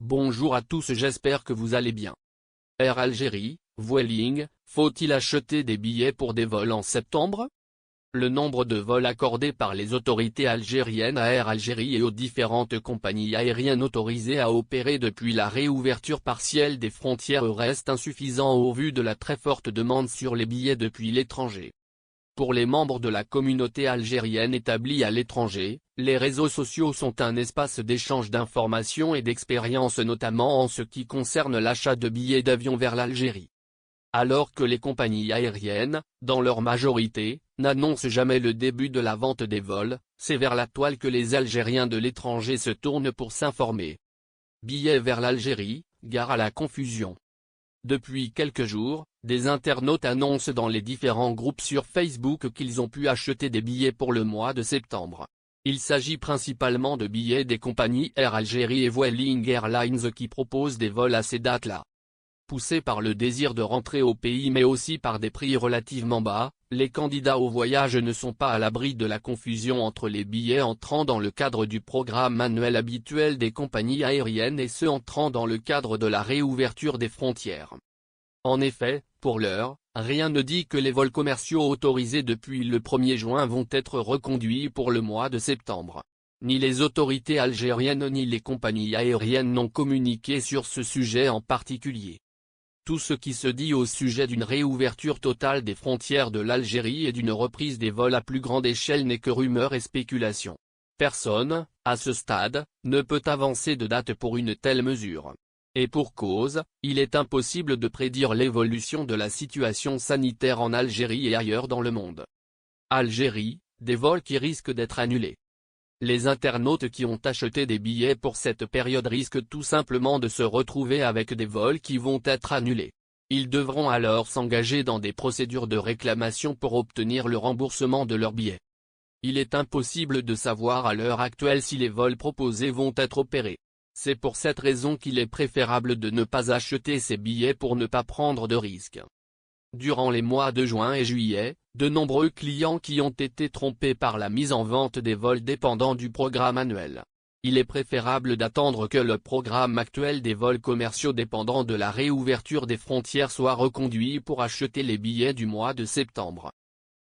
Bonjour à tous, j'espère que vous allez bien. Air Algérie, Vueling, faut-il acheter des billets pour des vols en septembre? Le nombre de vols accordés par les autorités algériennes à Air Algérie et aux différentes compagnies aériennes autorisées à opérer depuis la réouverture partielle des frontières reste insuffisant au vu de la très forte demande sur les billets depuis l'étranger. Pour les membres de la communauté algérienne établie à l'étranger, les réseaux sociaux sont un espace d'échange d'informations et d'expériences notamment en ce qui concerne l'achat de billets d'avion vers l'Algérie. Alors que les compagnies aériennes, dans leur majorité, n'annoncent jamais le début de la vente des vols, c'est vers la toile que les Algériens de l'étranger se tournent pour s'informer. Billets vers l'Algérie, gare à la confusion. Depuis quelques jours, des internautes annoncent dans les différents groupes sur Facebook qu'ils ont pu acheter des billets pour le mois de septembre. Il s'agit principalement de billets des compagnies Air Algérie et Vueling Airlines qui proposent des vols à ces dates-là. Poussés par le désir de rentrer au pays mais aussi par des prix relativement bas, les candidats au voyage ne sont pas à l'abri de la confusion entre les billets entrant dans le cadre du programme annuel habituel des compagnies aériennes et ceux entrant dans le cadre de la réouverture des frontières. En effet, pour l'heure, rien ne dit que les vols commerciaux autorisés depuis le 1er juin vont être reconduits pour le mois de septembre. Ni les autorités algériennes ni les compagnies aériennes n'ont communiqué sur ce sujet en particulier. Tout ce qui se dit au sujet d'une réouverture totale des frontières de l'Algérie et d'une reprise des vols à plus grande échelle n'est que rumeur et spéculation. Personne, à ce stade, ne peut avancer de date pour une telle mesure. Et pour cause, il est impossible de prédire l'évolution de la situation sanitaire en Algérie et ailleurs dans le monde. Algérie, des vols qui risquent d'être annulés. Les internautes qui ont acheté des billets pour cette période risquent tout simplement de se retrouver avec des vols qui vont être annulés. Ils devront alors s'engager dans des procédures de réclamation pour obtenir le remboursement de leurs billets. Il est impossible de savoir à l'heure actuelle si les vols proposés vont être opérés. C'est pour cette raison qu'il est préférable de ne pas acheter ces billets pour ne pas prendre de risques. Durant les mois de juin et juillet, de nombreux clients qui ont été trompés par la mise en vente des vols dépendant du programme annuel. Il est préférable d'attendre que le programme actuel des vols commerciaux dépendant de la réouverture des frontières soit reconduit pour acheter les billets du mois de septembre.